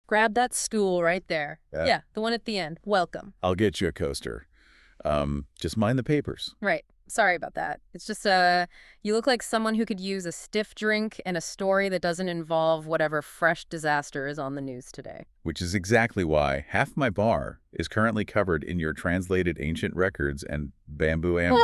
Grab that stool right there. Yeah, the one at the end. Welcome. I'll get you a coaster. Just mind the papers. Right. Sorry about that. It's just, you look like someone who could use a stiff drink and a story that doesn't involve whatever fresh disaster is on the news today. Which is exactly why half my bar is currently covered in your translated ancient records and bamboo amps.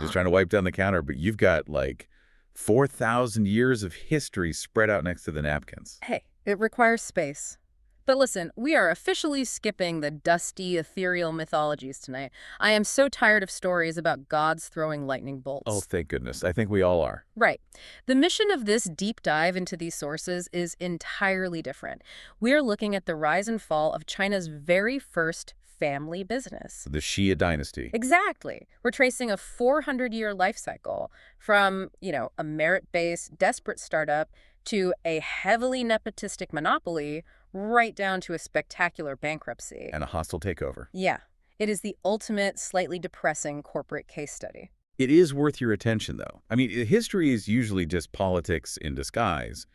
Just trying to wipe down the counter, but you've got, like, 4,000 years of history spread out next to the napkins. Hey, it requires space. But listen, we are officially skipping the dusty, ethereal mythologies tonight. I am so tired of stories about gods throwing lightning bolts. Oh, thank goodness. I think we all are. Right. The mission of this deep dive into these sources is entirely different. We're looking at the rise and fall of China's very first family business. The Shia dynasty. Exactly. We're tracing a 400-year life cycle from, a merit-based, desperate startup to a heavily nepotistic monopoly, right down to a spectacular bankruptcy. And a hostile takeover. Yeah. It is the ultimate, slightly depressing corporate case study. It is worth your attention, though. I mean, history is usually just politics in disguise,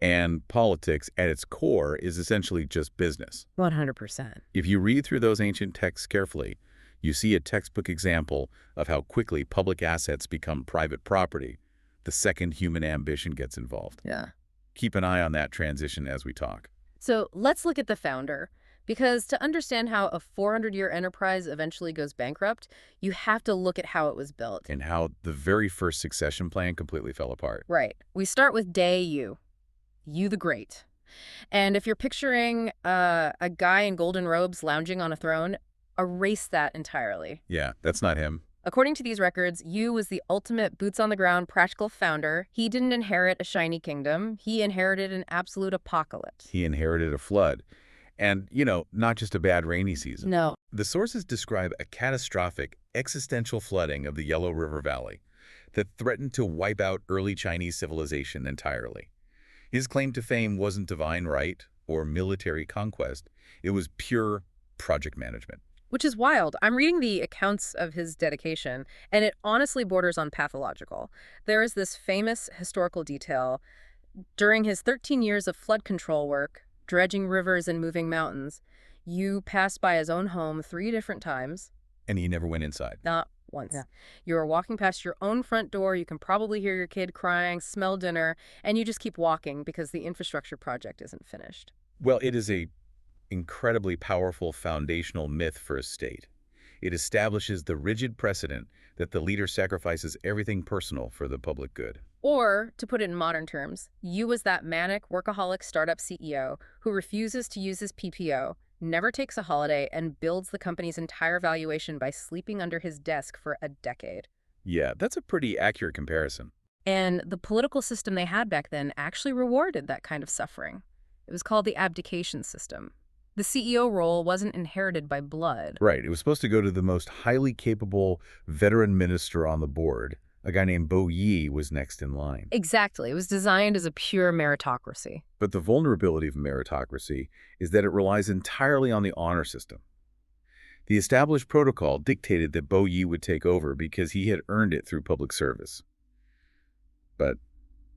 and politics at its core is essentially just business. 100%. If you read through those ancient texts carefully, you see a textbook example of how quickly public assets become private property the second human ambition gets involved. Yeah. Keep an eye on that transition as we talk. So let's look at the founder, because to understand how a 400-year enterprise eventually goes bankrupt, you have to look at how it was built. And how the very first succession plan completely fell apart. Right. We start with Day Yu the Great. And if you're picturing a guy in golden robes lounging on a throne, erase that entirely. Yeah, that's not him. According to these records, Yu was the ultimate boots-on-the-ground practical founder. He didn't inherit a shiny kingdom. He inherited an absolute apocalypse. He inherited a flood. And, not just a bad rainy season. No. The sources describe a catastrophic, existential flooding of the Yellow River Valley that threatened to wipe out early Chinese civilization entirely. His claim to fame wasn't divine right or military conquest. It was pure project management. Which is wild. I'm reading the accounts of his dedication, and it honestly borders on pathological. There is this famous historical detail. During his 13 years of flood control work, dredging rivers and moving mountains, Yu passed by his own home 3 different times. And he never went inside. Not once. Yeah. You are walking past your own front door, you can probably hear your kid crying, smell dinner, and you just keep walking because the infrastructure project isn't finished. Well, it is a incredibly powerful foundational myth for a state. It establishes the rigid precedent that the leader sacrifices everything personal for the public good. Or, to put it in modern terms, Yu was that manic, workaholic startup CEO who refuses to use his PPO, never takes a holiday, and builds the company's entire valuation by sleeping under his desk for a decade. Yeah, that's a pretty accurate comparison. And the political system they had back then actually rewarded that kind of suffering. It was called the abdication system. The CEO role wasn't inherited by blood. Right. It was supposed to go to the most highly capable veteran minister on the board. A guy named Bo Yi was next in line. Exactly. It was designed as a pure meritocracy. But the vulnerability of meritocracy is that it relies entirely on the honor system. The established protocol dictated that Bo Yi would take over because he had earned it through public service. But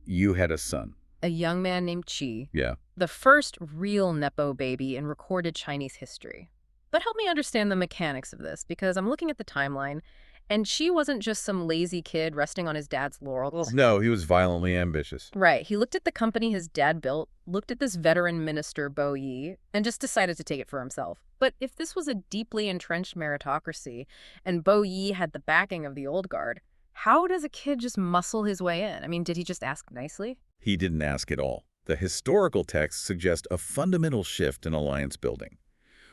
Yu had a son. A young man named Qi. Yeah. The first real Nepo baby in recorded Chinese history. But help me understand the mechanics of this, because I'm looking at the timeline, and Qi wasn't just some lazy kid resting on his dad's laurels. No, he was violently ambitious. Right. He looked at the company his dad built, looked at this veteran minister, Bo Yi, and just decided to take it for himself. But if this was a deeply entrenched meritocracy, and Bo Yi had the backing of the old guard, how does a kid just muscle his way in? I mean, did he just ask nicely? He didn't ask at all. The historical texts suggest a fundamental shift in alliance building.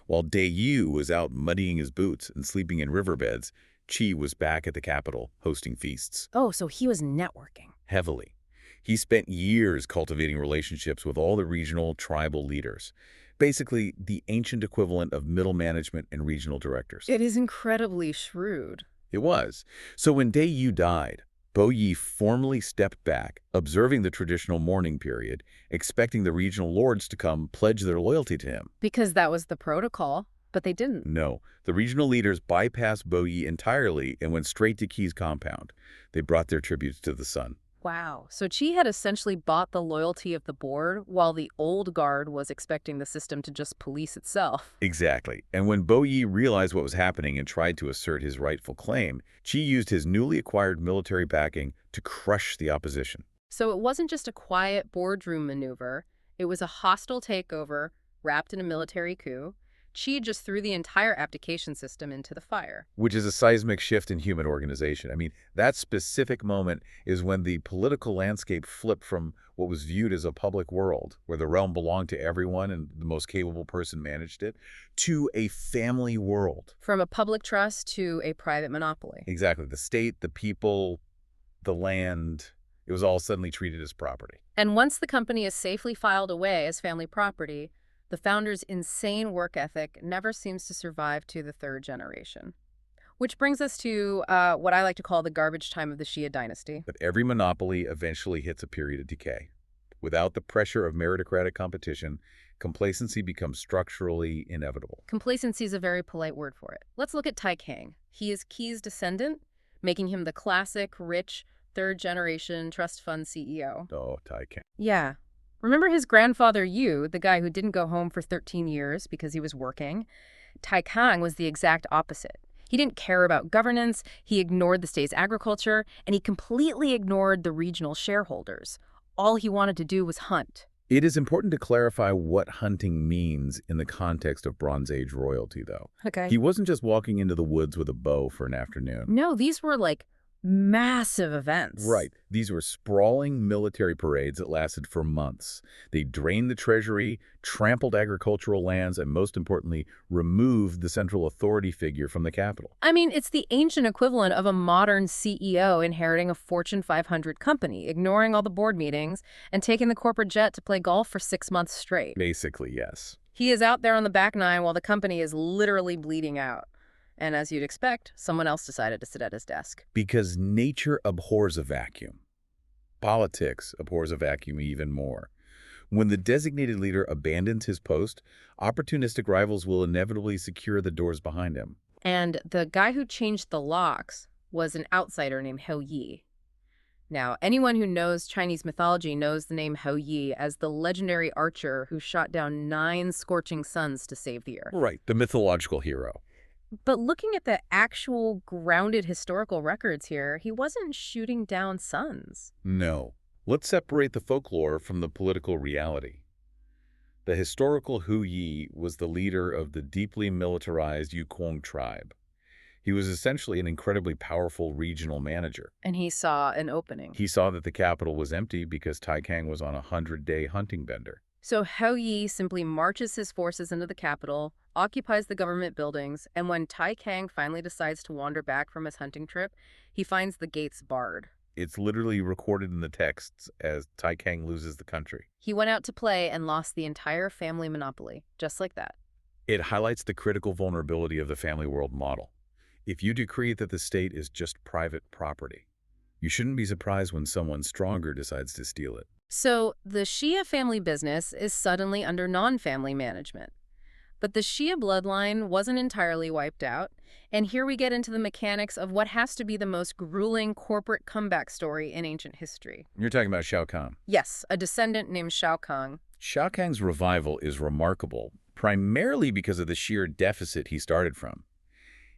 While Day Yu was out muddying his boots and sleeping in riverbeds, Qi was back at the capital, hosting feasts. Oh, so he was networking. Heavily. He spent years cultivating relationships with all the regional tribal leaders. Basically, the ancient equivalent of middle management and regional directors. It is incredibly shrewd. It was. So when Day Yu died, Bo Yi formally stepped back, observing the traditional mourning period, expecting the regional lords to come pledge their loyalty to him. Because that was the protocol, but they didn't. No. The regional leaders bypassed Bo Yi entirely and went straight to Qi's compound. They brought their tributes to the sun. Wow. So Qi had essentially bought the loyalty of the board while the old guard was expecting the system to just police itself. Exactly. And when Bo Yi realized what was happening and tried to assert his rightful claim, Qi used his newly acquired military backing to crush the opposition. So it wasn't just a quiet boardroom maneuver, it was a hostile takeover wrapped in a military coup. Qi just threw the entire abdication system into the fire. Which is a seismic shift in human organization. I mean, that specific moment is when the political landscape flipped from what was viewed as a public world, where the realm belonged to everyone and the most capable person managed it, to a family world. From a public trust to a private monopoly. Exactly. The state, the people, the land, it was all suddenly treated as property. And once the company is safely filed away as family property, the founder's insane work ethic never seems to survive to the third generation. Which brings us to what I like to call the garbage time of the Shia dynasty. But every monopoly eventually hits a period of decay. Without the pressure of meritocratic competition, complacency becomes structurally inevitable. Complacency is a very polite word for it. Let's look at Tai Kang. He is Qi's descendant, making him the classic, rich, third-generation trust fund CEO. Oh, Tai Kang. Yeah. Remember his grandfather Yu, the guy who didn't go home for 13 years because he was working? Tai Kang was the exact opposite. He didn't care about governance, he ignored the state's agriculture, and he completely ignored the regional shareholders. All he wanted to do was hunt. It is important to clarify what hunting means in the context of Bronze Age royalty, though. Okay. He wasn't just walking into the woods with a bow for an afternoon. No, these were like massive events. Right. These were sprawling military parades that lasted for months. They drained the treasury, trampled agricultural lands, and most importantly, removed the central authority figure from the capital. I mean, it's the ancient equivalent of a modern CEO inheriting a Fortune 500 company, ignoring all the board meetings, and taking the corporate jet to play golf for 6 months straight. Basically, yes. He is out there on the back nine while the company is literally bleeding out. And as you'd expect, someone else decided to sit at his desk. Because nature abhors a vacuum. Politics abhors a vacuum even more. When the designated leader abandons his post, opportunistic rivals will inevitably secure the doors behind him. And the guy who changed the locks was an outsider named Hou Yi. Now, anyone who knows Chinese mythology knows the name Hou Yi as the legendary archer who shot down 9 scorching suns to save the earth. Right, the mythological hero. But looking at the actual grounded historical records here, he wasn't shooting down suns. No. Let's separate the folklore from the political reality. The historical Hou Yi was the leader of the deeply militarized Yukong tribe. He was essentially an incredibly powerful regional manager. And he saw an opening. He saw that the capital was empty because Tai Kang was on a 100-day hunting bender. So Hou Yi simply marches his forces into the capital, occupies the government buildings, and when Tai Kang finally decides to wander back from his hunting trip, he finds the gates barred. It's literally recorded in the texts as Tai Kang loses the country. He went out to play and lost the entire family monopoly, just like that. It highlights the critical vulnerability of the family world model. If you decree that the state is just private property, you shouldn't be surprised when someone stronger decides to steal it. So the Shia family business is suddenly under non-family management. But the Shia bloodline wasn't entirely wiped out, and here we get into the mechanics of what has to be the most grueling corporate comeback story in ancient history. You're talking about Shao Kahn. Yes, a descendant named Shao Kahn. Shao Kahn's revival is remarkable, primarily because of the sheer deficit he started from.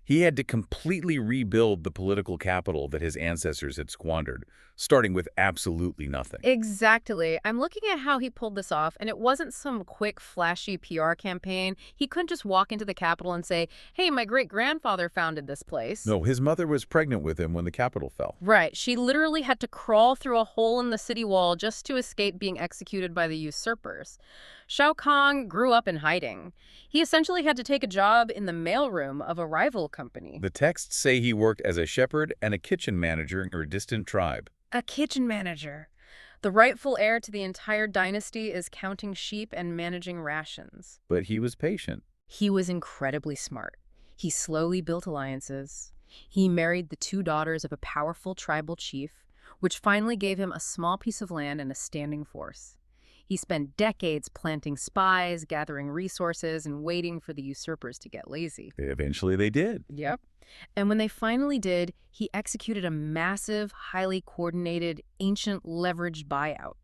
He had to completely rebuild the political capital that his ancestors had squandered, starting with absolutely nothing. Exactly. I'm looking at how he pulled this off, and it wasn't some quick, flashy PR campaign. He couldn't just walk into the capital and say, hey, my great-grandfather founded this place. No, his mother was pregnant with him when the capital fell. Right. She literally had to crawl through a hole in the city wall just to escape being executed by the usurpers. Shao Kahn grew up in hiding. He essentially had to take a job in the mailroom of a rival company. The texts say he worked as a shepherd and a kitchen manager in a distant tribe. A kitchen manager. The rightful heir to the entire dynasty is counting sheep and managing rations. But he was patient. He was incredibly smart. He slowly built alliances. He married the 2 daughters of a powerful tribal chief, which finally gave him a small piece of land and a standing force. He spent decades planting spies, gathering resources, and waiting for the usurpers to get lazy. Eventually they did. Yep. And when they finally did, he executed a massive, highly coordinated, ancient leveraged buyout.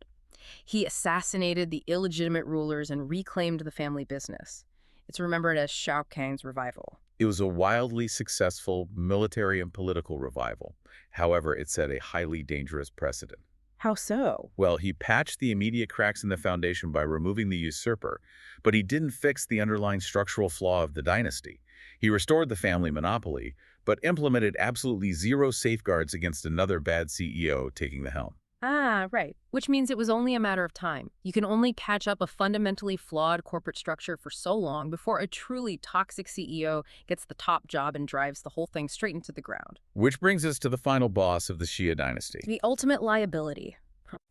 He assassinated the illegitimate rulers and reclaimed the family business. It's remembered as Shao Kang's revival. It was a wildly successful military and political revival. However, it set a highly dangerous precedent. How so? Well, he patched the immediate cracks in the foundation by removing the usurper, but he didn't fix the underlying structural flaw of the dynasty. He restored the family monopoly, but implemented absolutely zero safeguards against another bad CEO taking the helm. Ah, right. Which means it was only a matter of time. You can only catch up a fundamentally flawed corporate structure for so long before a truly toxic CEO gets the top job and drives the whole thing straight into the ground. Which brings us to the final boss of the Xia dynasty, The ultimate liability.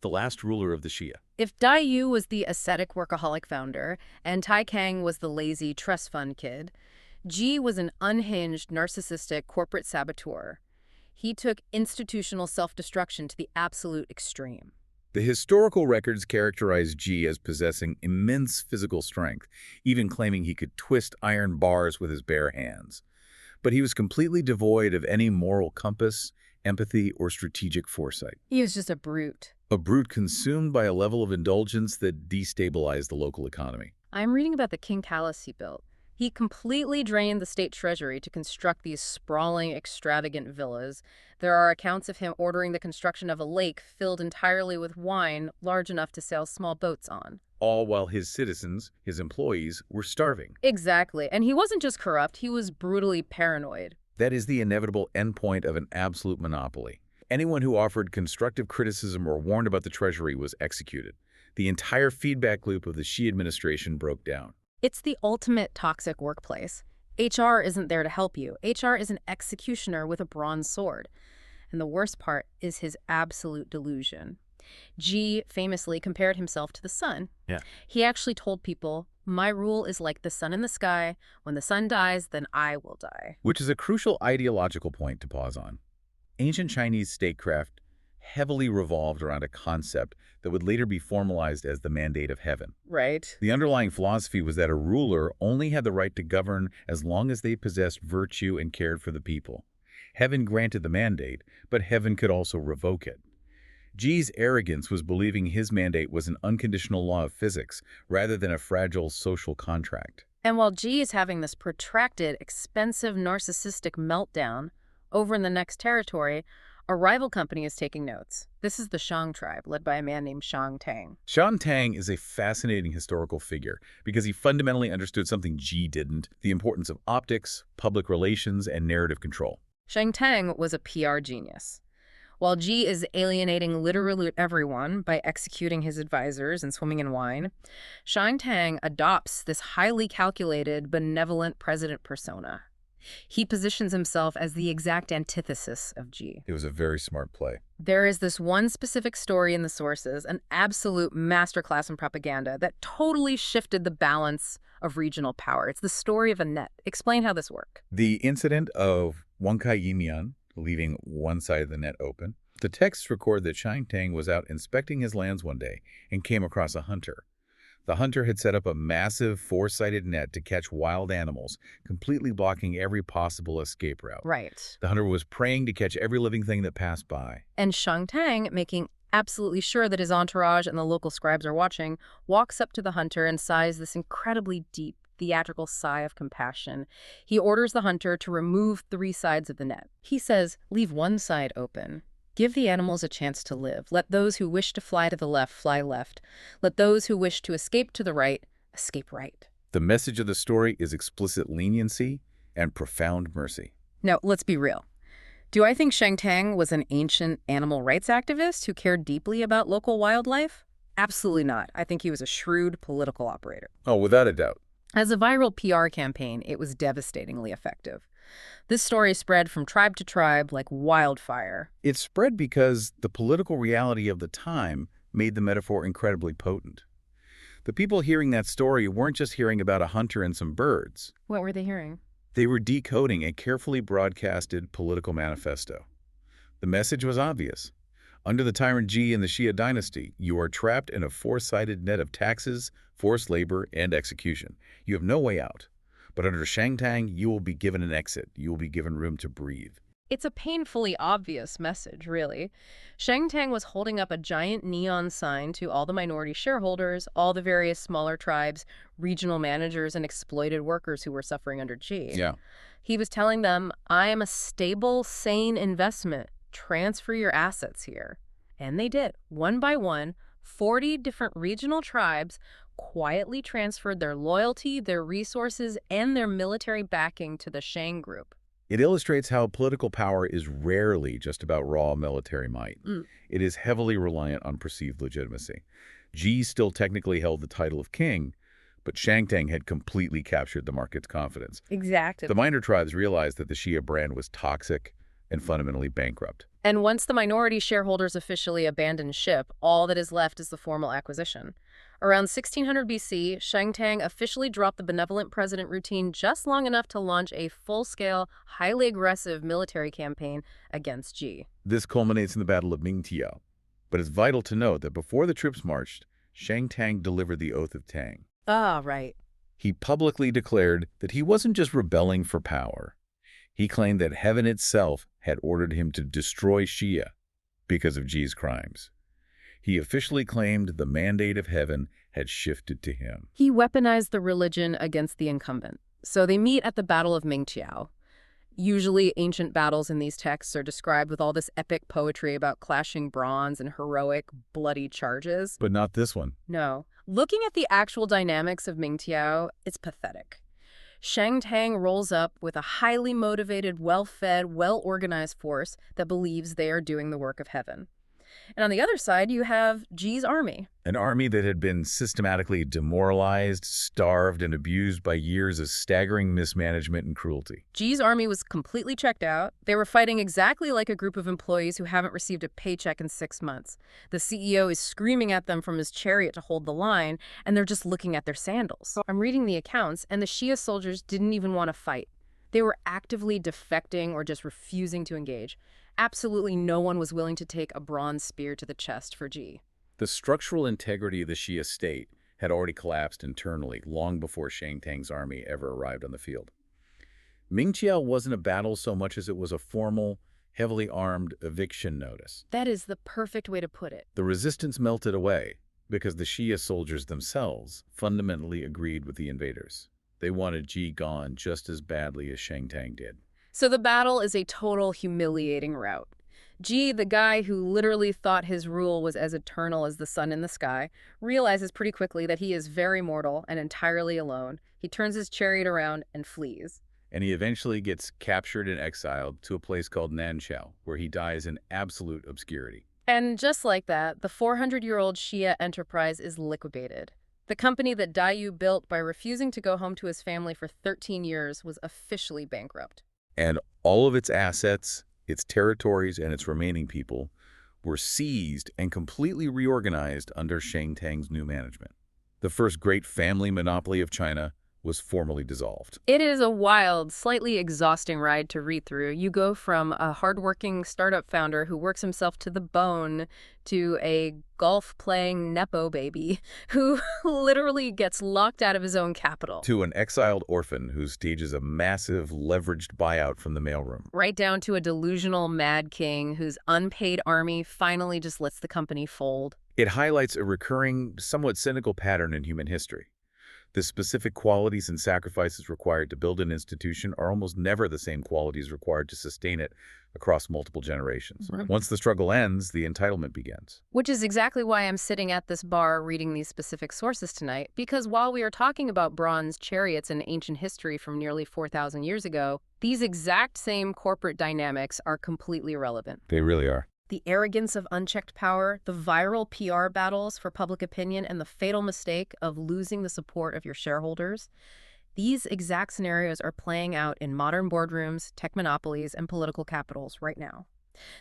the last ruler of the Xia. If Dai Yu was the ascetic workaholic founder and Tai Kang was the lazy trust fund kid, Ji was an unhinged, narcissistic corporate saboteur. He took institutional self-destruction to the absolute extreme. The historical records characterize Ji as possessing immense physical strength, even claiming he could twist iron bars with his bare hands. But he was completely devoid of any moral compass, empathy, or strategic foresight. He was just a brute. A brute consumed by a level of indulgence that destabilized the local economy. I'm reading about the King Palace he built. He completely drained the state treasury to construct these sprawling, extravagant villas. There are accounts of him ordering the construction of a lake filled entirely with wine large enough to sail small boats on. All while his citizens, his employees, were starving. Exactly. And he wasn't just corrupt, he was brutally paranoid. That is the inevitable endpoint of an absolute monopoly. Anyone who offered constructive criticism or warned about the treasury was executed. The entire feedback loop of the Xi administration broke down. It's the ultimate toxic workplace. HR isn't there to help you. HR is an executioner with a bronze sword. And the worst part is his absolute delusion. Ji famously compared himself to the sun. Yeah. He actually told people, "My rule is like the sun in the sky. When the sun dies, then I will die." Which is a crucial ideological point to pause on. Ancient Chinese statecraft heavily revolved around a concept that would later be formalized as the mandate of heaven. Right. The underlying philosophy was that a ruler only had the right to govern as long as they possessed virtue and cared for the people. Heaven granted the mandate, but heaven could also revoke it. Ji's arrogance was believing his mandate was an unconditional law of physics rather than a fragile social contract. And while Ji is having this protracted, expensive, narcissistic meltdown over in the next territory, a rival company is taking notes. This is the Shang tribe, led by a man named Shang Tang. Shan Tang is a fascinating historical figure because he fundamentally understood something Ji didn't, the importance of optics, public relations, and narrative control. Shang Tang was a PR genius. While Ji is alienating literally everyone by executing his advisors and swimming in wine, Shang Tang adopts this highly calculated, benevolent president persona. He positions himself as the exact antithesis of Ji. It was a very smart play. There is this one specific story in the sources, an absolute masterclass in propaganda that totally shifted the balance of regional power. It's the story of a net. Explain how this works. The incident of Wang Kai Yimian leaving one side of the net open. The texts record that Shang Tang was out inspecting his lands one day and came across a hunter. The hunter had set up a massive four-sided net to catch wild animals, completely blocking every possible escape route. Right. The hunter was praying to catch every living thing that passed by. And Shang Tang, making absolutely sure that his entourage and the local scribes are watching, walks up to the hunter and sighs this incredibly deep, theatrical sigh of compassion. He orders the hunter to remove 3 sides of the net. He says, "Leave one side open. Give the animals a chance to live. Let those who wish to fly to the left, fly left. Let those who wish to escape to the right, escape right." The message of the story is explicit leniency and profound mercy. Now, let's be real. Do I think Shang Tang was an ancient animal rights activist who cared deeply about local wildlife? Absolutely not. I think he was a shrewd political operator. Oh, without a doubt. As a viral PR campaign, it was devastatingly effective. This story spread from tribe to tribe like wildfire. It spread because the political reality of the time made the metaphor incredibly potent. The people hearing that story weren't just hearing about a hunter and some birds. What were they hearing? They were decoding a carefully broadcasted political manifesto. The message was obvious. Under the tyrant Ji and the Shia dynasty, you are trapped in a four-sided net of taxes, forced labor, and execution. You have no way out. But under Shangtang, you will be given an exit. You will be given room to breathe. It's a painfully obvious message, really. Shang Tang was holding up a giant neon sign to all the minority shareholders, all the various smaller tribes, regional managers, and exploited workers who were suffering under G. Yeah. He was telling them, I am a stable, sane investment. Transfer your assets here. And they did. One by one, 40 different regional tribes quietly transferred their loyalty, their resources, and their military backing to the Shang group. It illustrates how political power is rarely just about raw military might. It is heavily reliant on perceived legitimacy. Ji still technically held the title of king, but Shangtang had completely captured the market's confidence. Exactly. The minor tribes realized that the Shia brand was toxic and fundamentally bankrupt. And once the minority shareholders officially abandon ship, all that is left is the formal acquisition. Around 1600 BC, Shangtang officially dropped the benevolent president routine just long enough to launch a full-scale, highly aggressive military campaign against Ji. This culminates in the Battle of Mingtiao. But it's vital to note that before the troops marched, Shangtang delivered the Oath of Tang. Ah, right. He publicly declared that he wasn't just rebelling for power. He claimed that heaven itself had ordered him to destroy Shia because of Ji's crimes. He officially claimed the mandate of heaven had shifted to him. He weaponized the religion against the incumbent. So they meet at the Battle of Mingqiao. Usually, ancient battles in these texts are described with all this epic poetry about clashing bronze and heroic, bloody charges. But not this one. No. Looking at the actual dynamics of Mingqiao, it's pathetic. Shang Tang rolls up with a highly motivated, well-fed, well-organized force that believes they are doing the work of heaven. And on the other side, you have Ji's army. An army that had been systematically demoralized, starved, and abused by years of staggering mismanagement and cruelty. Ji's army was completely checked out. They were fighting exactly like a group of employees who haven't received a paycheck in 6 months. The CEO is screaming at them from his chariot to hold the line, and they're just looking at their sandals. I'm reading the accounts, and the Shia soldiers didn't even want to fight. They were actively defecting or just refusing to engage. Absolutely no one was willing to take a bronze spear to the chest for Ji. The structural integrity of the Shia state had already collapsed internally long before Shangtang's army ever arrived on the field. Mingqiao wasn't a battle so much as it was a formal, heavily armed eviction notice. That is the perfect way to put it. The resistance melted away because the Shia soldiers themselves fundamentally agreed with the invaders. They wanted Ji gone just as badly as Shangtang did. So the battle is a total humiliating rout. Ji, the guy who literally thought his rule was as eternal as the sun in the sky, realizes pretty quickly that he is very mortal and entirely alone. He turns his chariot around and flees. And he eventually gets captured and exiled to a place called Nanchao, where he dies in absolute obscurity. And just like that, the 400-year-old Shia enterprise is liquidated. The company that Dai built by refusing to go home to his family for 13 years was officially bankrupt. And all of its assets, its territories, and its remaining people were seized and completely reorganized under Shangtang's new management. The first great family monopoly of China was formally dissolved. It is a wild, slightly exhausting ride to read through. You go from a hardworking startup founder who works himself to the bone to a golf-playing Nepo baby who literally gets locked out of his own capital. To an exiled orphan who stages a massive, leveraged buyout from the mailroom. Right down to a delusional mad king whose unpaid army finally just lets the company fold. It highlights a recurring, somewhat cynical pattern in human history. The specific qualities and sacrifices required to build an institution are almost never the same qualities required to sustain it across multiple generations. Once the struggle ends, the entitlement begins. Which is exactly why I'm sitting at this bar reading these specific sources tonight, because while we are talking about bronze chariots and ancient history from nearly 4,000 years ago, these exact same corporate dynamics are completely irrelevant. They really are. The arrogance of unchecked power, the viral PR battles for public opinion, and the fatal mistake of losing the support of your shareholders. These exact scenarios are playing out in modern boardrooms, tech monopolies, and political capitals right now.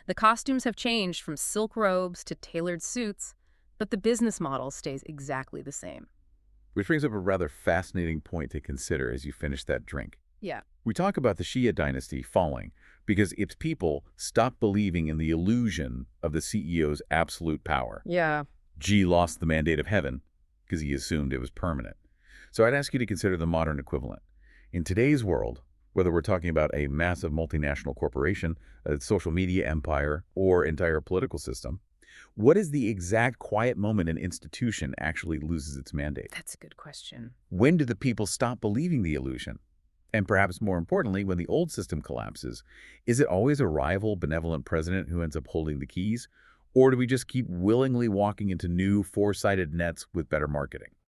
The costumes have changed from silk robes to tailored suits, but the business model stays exactly the same. Which brings up a rather fascinating point to consider as you finish that drink. Yeah. We talk about the Shia dynasty falling, because its people stopped believing in the illusion of the CEO's absolute power. Yeah. G lost the mandate of heaven because he assumed it was permanent. So I'd ask you to consider the modern equivalent. In today's world, whether we're talking about a massive multinational corporation, a social media empire, or entire political system, what is the exact quiet moment an institution actually loses its mandate? That's a good question. When do the people stop believing the illusion? And perhaps more importantly, when the old system collapses, is it always a rival, benevolent president who ends up holding the keys? Or do we just keep willingly walking into new, four-sided nets with better marketing?